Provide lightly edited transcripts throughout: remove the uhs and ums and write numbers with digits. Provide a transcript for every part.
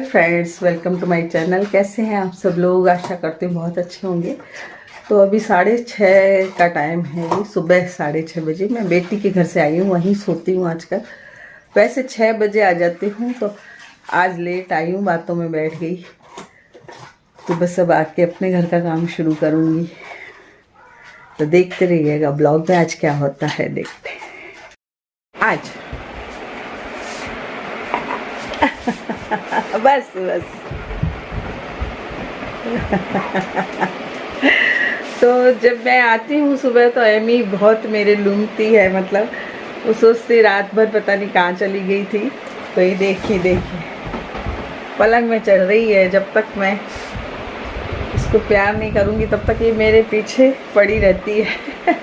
Friends, welcome to my channel. कैसे हैं आप सब लोग? आशा करते हैं बहुत अच्छे होंगे। तो अभी 6:30 का टाइम है, ये सुबह 6:30 बजे। मैं बेटी के घर से आई हूँ, वहीं सोती हूँ आजकल। वैसे 6 बजे आ जाती हूँ, तो आज लेट आई हूँ, बातों में बैठ गई। तो बस अब आके अपने घर का काम शुरू करूँगी। तो देखते रहिएगा ब्लॉग में आज क्या होता है, देखते हैं आज। बस बस तो जब मैं आती हूँ सुबह, तो एमी बहुत मेरे लूमती है। मतलब वो सोचती रात भर पता नहीं कहाँ चली गई थी। तो ये देखिए पलंग में चढ़ रही है। जब तक मैं इसको प्यार नहीं करूँगी तब तक ये मेरे पीछे पड़ी रहती है।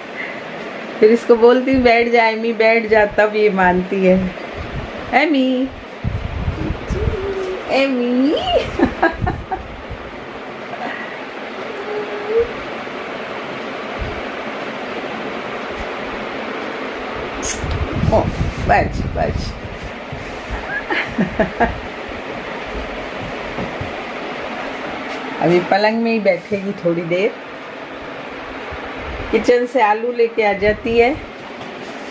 फिर इसको बोलती हूँ बैठ जा एमी, बैठ जा, तब ये मानती है। एमी एमी ओ बच अभी पलंग में ही बैठेगी थोड़ी देर। किचन से आलू लेके आ जाती है,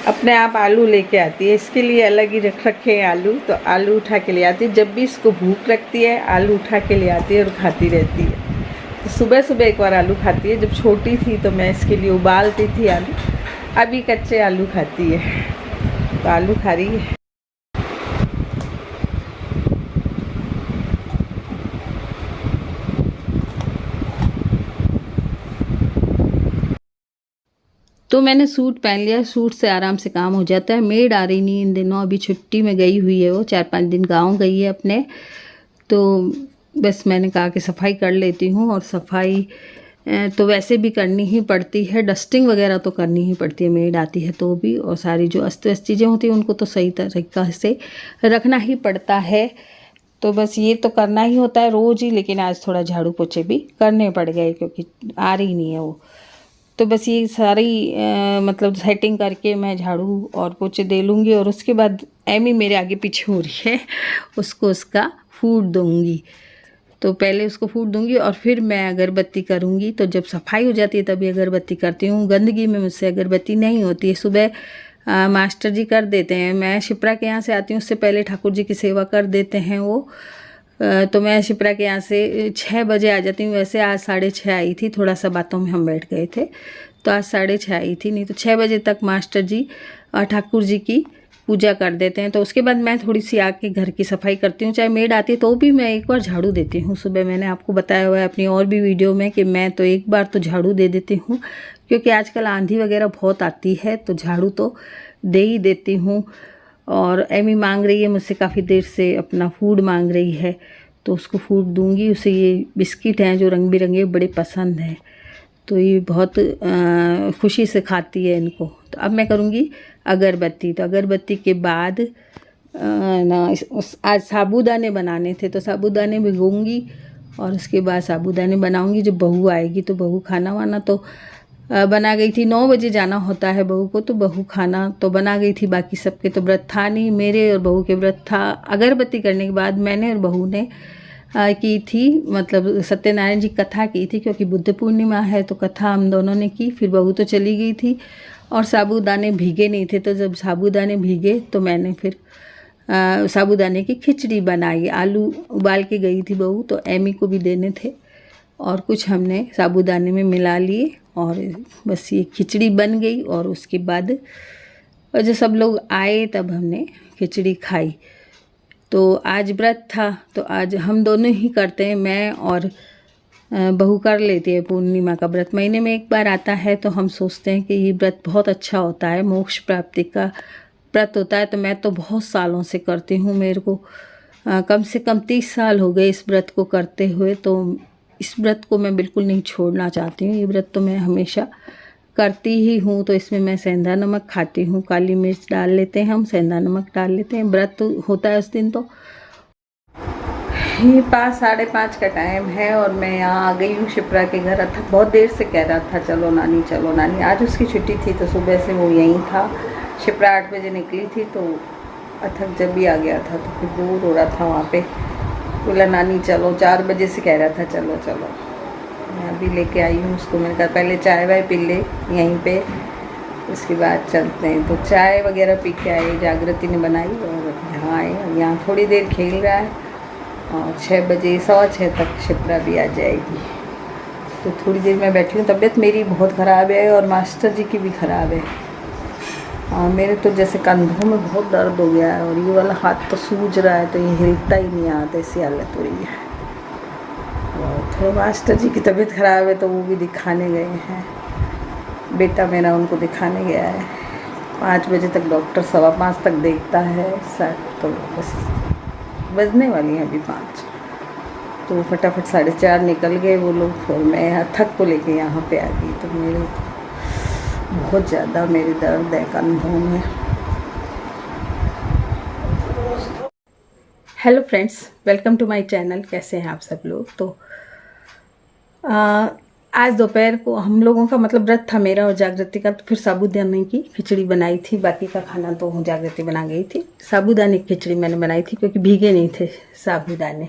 अपने आप आलू लेके आती है। इसके लिए अलग ही रखे हैं आलू, तो आलू उठा के ले आती है। जब भी इसको भूख लगती है आलू उठा के ले आती है और खाती रहती है। तो सुबह सुबह एक बार आलू खाती है। जब छोटी थी तो मैं इसके लिए उबालती थी आलू, अभी कच्चे आलू खाती है। तो आलू खा रही है। तो मैंने सूट पहन लिया। सूट से आराम से काम हो जाता है। मेड आ रही नहीं इन दिनों, अभी छुट्टी में गई हुई है। वो 4-5 दिन गांव गई है अपने। तो बस मैंने कहा कि सफाई कर लेती हूँ। और सफाई तो वैसे भी करनी ही पड़ती है, डस्टिंग वगैरह तो करनी ही पड़ती है, मेड आती है तो भी। और सारी जो अस्त व्यस्त चीज़ें होती हैं उनको तो सही तरीक़ा से रखना ही पड़ता है। तो बस ये तो करना ही होता है रोज़ ही। लेकिन आज थोड़ा झाड़ू पोछे भी करने पड़ गए क्योंकि आ रही नहीं है वो। तो बस ये सारी मतलब सेटिंग करके मैं झाड़ू और पोछे दे लूँगी। और उसके बाद एमी मेरे आगे पीछे हो रही है, उसको उसका फूड दूँगी। तो पहले उसको फूड दूँगी और फिर मैं अगरबत्ती करूँगी। तो जब सफाई हो जाती है तभी अगरबत्ती करती हूँ। गंदगी में मुझसे अगरबत्ती नहीं होती है। सुबह मास्टर जी कर देते हैं। मैं शिप्रा के यहाँ से आती हूँ, उससे पहले ठाकुर जी की सेवा कर देते हैं वो। तो मैं शिप्रा के यहाँ से 6 बजे आ जाती हूँ। वैसे आज 6:30 आई थी, थोड़ा सा बातों में हम बैठ गए थे, तो आज 6:30 आई थी। नहीं तो 6 बजे तक मास्टर जी ठाकुर जी की पूजा कर देते हैं। तो उसके बाद मैं थोड़ी सी आके घर की सफाई करती हूँ। चाहे मेड आती है तो भी मैं एक बार झाड़ू देती हूँ। सुबह मैंने आपको बताया हुआ है अपनी और भी वीडियो में कि मैं तो एक बार तो झाड़ू दे देती हूँ, क्योंकि आजकल आंधी वगैरह बहुत आती है। तो झाड़ू तो दे ही देती हूँ। और एमी मांग रही है मुझसे काफ़ी देर से, अपना फूड मांग रही है, तो उसको फूड दूंगी। उसे ये बिस्किट हैं जो रंग बिरंगे, बड़े पसंद हैं। तो ये बहुत खुशी से खाती है इनको। तो अब मैं करूँगी अगरबत्ती। तो अगरबत्ती के बाद आज साबूदाने बनाने थे, तो साबूदाने भिगोऊंगी और उसके बाद साबूदाने बनाऊंगी। जब बहू आएगी तो बहू खाना वाना तो बना गई थी। 9 बजे जाना होता है बहू को, तो बहू खाना तो बना गई थी। बाकी सबके तो व्रत था नहीं, मेरे और बहू के व्रत था। अगरबत्ती करने के बाद मैंने और बहू ने की थी, मतलब सत्यनारायण जी कथा की थी, क्योंकि बुद्ध पूर्णिमा है तो कथा हम दोनों ने की। फिर बहू तो चली गई थी और साबूदाने भीगे नहीं थे। तो जब साबूदाने भीगे तो मैंने फिर साबूदाने की खिचड़ी बनाई। आलू उबाल के गई थी बहू, तो एमी को भी देने थे और कुछ हमने साबूदाने में मिला लिए और बस ये खिचड़ी बन गई। और उसके बाद जब सब लोग आए तब हमने खिचड़ी खाई। तो आज व्रत था, तो आज हम दोनों ही करते हैं, मैं और बहू कर लेती है पूर्णिमा का व्रत। महीने में एक बार आता है, तो हम सोचते हैं कि ये व्रत बहुत अच्छा होता है, मोक्ष प्राप्ति का व्रत होता है। तो मैं तो बहुत सालों से करती हूँ। मेरे को कम से कम 30 साल हो गए इस व्रत को करते हुए। तो इस व्रत को मैं बिल्कुल नहीं छोड़ना चाहती हूँ। ये व्रत तो मैं हमेशा करती ही हूँ। तो इसमें मैं सेंधा नमक खाती हूँ, काली मिर्च डाल लेते हैं हम, सेंधा नमक डाल लेते हैं। व्रत होता है उस दिन। तो ये 5-5:30 का टाइम है और मैं यहाँ आ गई हूँ शिप्रा के घर। अथक बहुत देर से कह रहा था चलो नानी चलो नानी। आज उसकी छुट्टी थी तो सुबह से वो यहीं था। शिप्रा 8 बजे निकली थी, तो अथक जब भी आ गया था तो फिर दूर हो रहा था वहाँ पे। बोला नानी चलो, 4 बजे से कह रहा था चलो चलो। मैं अभी लेके आई हूँ उसको। मैंने कहा पहले चाय वाय पी ले यहीं पे, उसके बाद चलते हैं। तो चाय वगैरह पी के आए, जागृति ने बनाई और यहाँ आए। और यहाँ थोड़ी देर खेल रहा है और 6 बजे 6:15 तक शिप्रा भी आ जाएगी। तो थोड़ी देर मैं बैठी हूँ। तबीयत मेरी बहुत ख़राब है और मास्टर जी की भी ख़राब है। मेरे तो जैसे कंधों में बहुत दर्द हो गया है और ये वाला हाथ तो सूज रहा है, तो ये हिलता ही नहीं आता, ऐसी हालत हो रही है। और थोड़ा मास्टर जी की तबीयत ख़राब है तो वो भी दिखाने गए हैं। बेटा मेरा उनको दिखाने गया है। 5 बजे तक डॉक्टर 5:15 तक देखता है शायद। तो बस बजने वाली हैं अभी 5। तो फटाफट 4:30 निकल गए वो लोग और मैं थक को लेके यहाँ पे आ गई। तो मेरे बहुत ज़्यादा मेरे दर्द है कंधों में। Hello friends, welcome to my channel. कैसे हैं आप सब लोग? तो आज दोपहर को हम लोगों का मतलब व्रत था मेरा और जागृति का। तो फिर साबूदाने की खिचड़ी बनाई थी। बाकी का खाना तो जागृति बना गई थी। साबूदाने की खिचड़ी मैंने बनाई थी क्योंकि भीगे नहीं थे साबूदाने।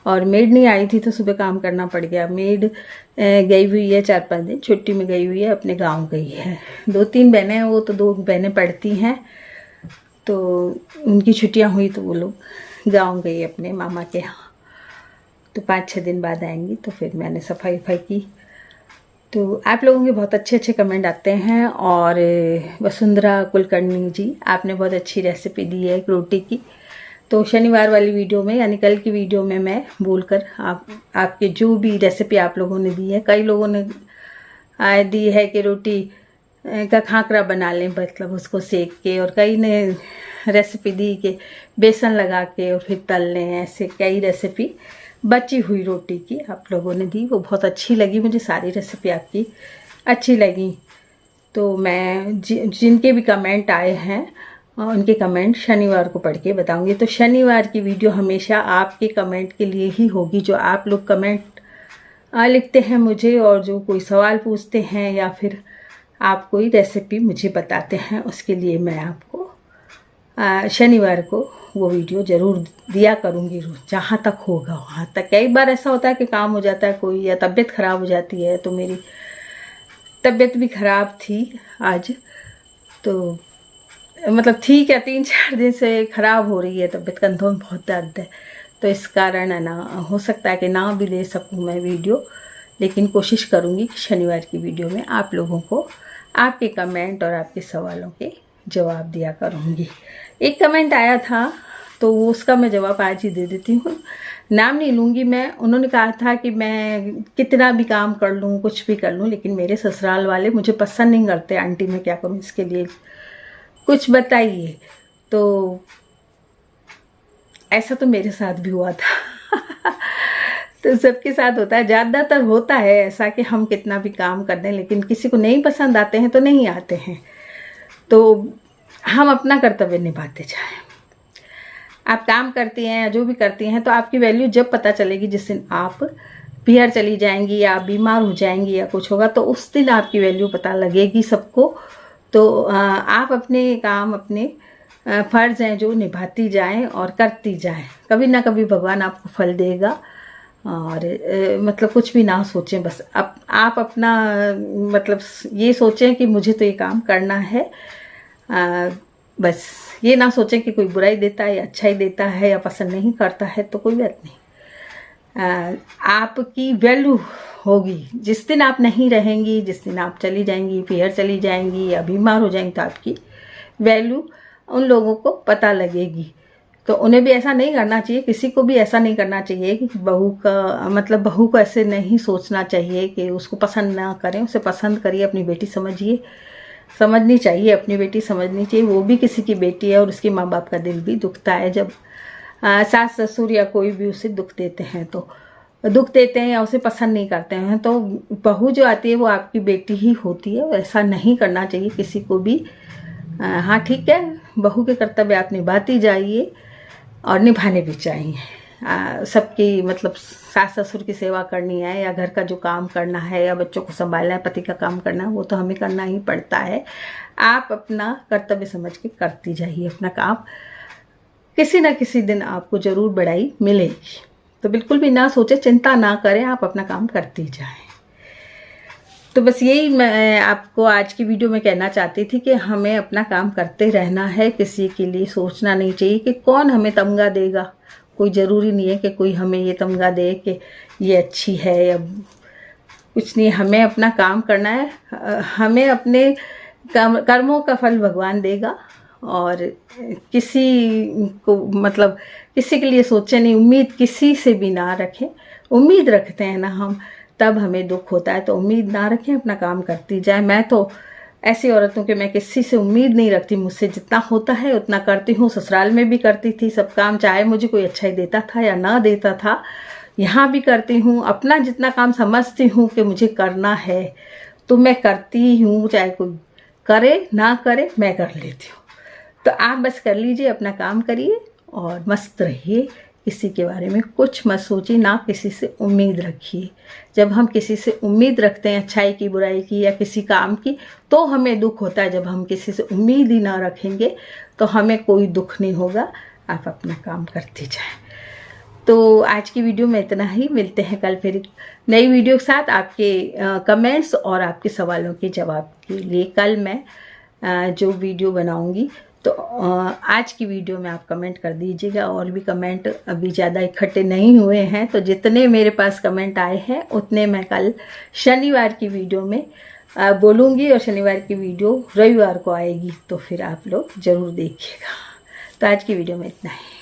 और मेड नहीं आई थी तो सुबह काम करना पड़ गया। मेड गई हुई है 4-5 दिन छुट्टी में गई हुई है, अपने गांव गई है। 2-3 बहनें हैं, वो तो 2 बहनें पढ़ती हैं। तो उनकी छुट्टियां हुई तो वो लोग गांव गई अपने मामा के यहाँ। तो 5-6 दिन बाद आएंगी। तो फिर मैंने सफाई की। तो आप लोगों के बहुत अच्छे अच्छे कमेंट आते हैं। और वसुंधरा कुलकर्णी जी, आपने बहुत अच्छी रेसिपी दी है रोटी की। तो शनिवार वाली वीडियो में यानी कल की वीडियो में मैं बोलकर आपके जो भी रेसिपी आप लोगों ने दी है, कई लोगों ने दी है कि रोटी का खाकरा बना लें, मतलब उसको सेक के। और कई ने रेसिपी दी कि बेसन लगा के और फिर तल लें। ऐसे कई रेसिपी बची हुई रोटी की आप लोगों ने दी, वो बहुत अच्छी लगी मुझे। सारी रेसिपी आपकी अच्छी लगी। तो मैं जिनके भी कमेंट आए हैं उनके कमेंट शनिवार को पढ़ के बताऊंगी। तो शनिवार की वीडियो हमेशा आपके कमेंट के लिए ही होगी। जो आप लोग कमेंट लिखते हैं मुझे और जो कोई सवाल पूछते हैं या फिर आप कोई रेसिपी मुझे बताते हैं, उसके लिए मैं आपको शनिवार को वो वीडियो ज़रूर दिया करूँगी। जहाँ तक होगा वहाँ तक। कई बार ऐसा होता है कि काम हो जाता है कोई, या तबीयत ख़राब हो जाती है। तो मेरी तबीयत भी ख़राब थी आज। तो मतलब ठीक है, 3-4 दिन से ख़राब हो रही है तबीयत, कंधों में बहुत दर्द है। तो इस कारण है ना, हो सकता है कि ना भी ले सकूँ मैं वीडियो, लेकिन कोशिश करूँगी कि शनिवार की वीडियो में आप लोगों को आपके कमेंट और आपके सवालों के जवाब दिया करूँगी। एक कमेंट आया था तो उसका मैं जवाब आज ही दे देती हूँ। नाम नहीं लूँगी मैं। उन्होंने कहा था कि मैं कितना भी काम कर लूँ, कुछ भी कर लूँ, लेकिन मेरे ससुराल वाले मुझे पसंद नहीं करते। आंटी मैं क्या करूँ इसके लिए, कुछ बताइए। तो ऐसा तो मेरे साथ भी हुआ था। तो सबके साथ होता है, ज़्यादातर होता है ऐसा कि हम कितना भी काम कर दें लेकिन किसी को नहीं पसंद आते हैं तो नहीं आते हैं। तो हम अपना कर्तव्य निभाते जाएं। आप काम करती हैं या जो भी करती हैं तो आपकी वैल्यू जब पता चलेगी, जिस दिन आप बिहार चली जाएंगी या बीमार हो जाएंगी या कुछ होगा, तो उस दिन आपकी वैल्यू पता लगेगी सबको। तो आप अपने काम, अपने फ़र्ज़ हैं जो निभाती जाएं और करती जाएं। कभी ना कभी भगवान आपको फल देगा। और मतलब कुछ भी ना सोचें, बस आप अपना मतलब ये सोचें कि मुझे तो ये काम करना है। बस ये ना सोचें कि कोई बुराई देता है या अच्छा ही देता है या पसंद नहीं करता है, तो कोई बात नहीं। आपकी वैल्यू होगी जिस दिन आप नहीं रहेंगी, जिस दिन आप चली जाएंगी, फिर चली जाएंगी या बीमार हो जाएंगी, तो आपकी वैल्यू उन लोगों को पता लगेगी। तो उन्हें भी ऐसा नहीं करना चाहिए, किसी को भी ऐसा नहीं करना चाहिए कि बहू का मतलब बहू को ऐसे नहीं सोचना चाहिए कि उसको पसंद ना करें। उसे पसंद करिए, अपनी बेटी समझिए, समझनी चाहिए, अपनी बेटी समझनी चाहिए। वो भी किसी की बेटी है और उसके माँ बाप का दिल भी दुखता है जब सास ससुर या कोई भी उसे दुख देते हैं, तो दुख देते हैं या उसे पसंद नहीं करते हैं। तो बहू जो आती है वो आपकी बेटी ही होती है। ऐसा नहीं करना चाहिए किसी को भी। हाँ ठीक है, बहू के कर्तव्य आप निभाती जाइए और निभाने भी चाहिए। सबकी मतलब सास ससुर की सेवा करनी है या घर का जो काम करना है या बच्चों को संभालना है, पति का काम करना है, वो तो हमें करना ही पड़ता है। आप अपना कर्तव्य समझ के करती जाइए अपना काम। किसी न किसी दिन आपको ज़रूर बड़ाई मिलेगी। तो बिल्कुल भी ना सोचे, चिंता ना करें, आप अपना काम करती जाएं। तो बस यही मैं आपको आज की वीडियो में कहना चाहती थी कि हमें अपना काम करते रहना है, किसी के लिए सोचना नहीं चाहिए कि कौन हमें तमगा देगा। कोई ज़रूरी नहीं है कि कोई हमें ये तमगा दे कि ये अच्छी है या कुछ नहीं। हमें अपना काम करना है, हमें अपने कर्मों का फल भगवान देगा। और किसी को मतलब किसी के लिए सोचे नहीं, उम्मीद किसी से भी ना रखें। उम्मीद रखते हैं ना हम, तब हमें दुख होता है। तो उम्मीद ना रखें, अपना काम करती जाए। मैं तो ऐसी औरत हूँ कि मैं किसी से उम्मीद नहीं रखती, मुझसे जितना होता है उतना करती हूँ। ससुराल में भी करती थी सब काम, चाहे मुझे कोई अच्छा ही देता था या ना देता था, यहाँ भी करती हूँ। अपना जितना काम समझती हूँ कि मुझे करना है तो मैं करती हूँ, चाहे कोई करे ना करे मैं कर लेती हूँ। तो आप बस कर लीजिए, अपना काम करिए और मस्त रहिए। किसी के बारे में कुछ मत सोचिए, ना किसी से उम्मीद रखिए। जब हम किसी से उम्मीद रखते हैं अच्छाई की, बुराई की या किसी काम की, तो हमें दुख होता है। जब हम किसी से उम्मीद ही ना रखेंगे तो हमें कोई दुख नहीं होगा। आप अपना काम करते जाएं। तो आज की वीडियो में इतना ही। मिलते हैं कल फिर नई वीडियो के साथ। आपके कमेंट्स और आपके सवालों के जवाब के लिए कल मैं जो वीडियो बनाऊंगी, तो आज की वीडियो में आप कमेंट कर दीजिएगा। और भी कमेंट अभी ज़्यादा इकट्ठे नहीं हुए हैं, तो जितने मेरे पास कमेंट आए हैं उतने मैं कल शनिवार की वीडियो में बोलूँगी। और शनिवार की वीडियो रविवार को आएगी, तो फिर आप लोग ज़रूर देखिएगा। तो आज की वीडियो में इतना ही।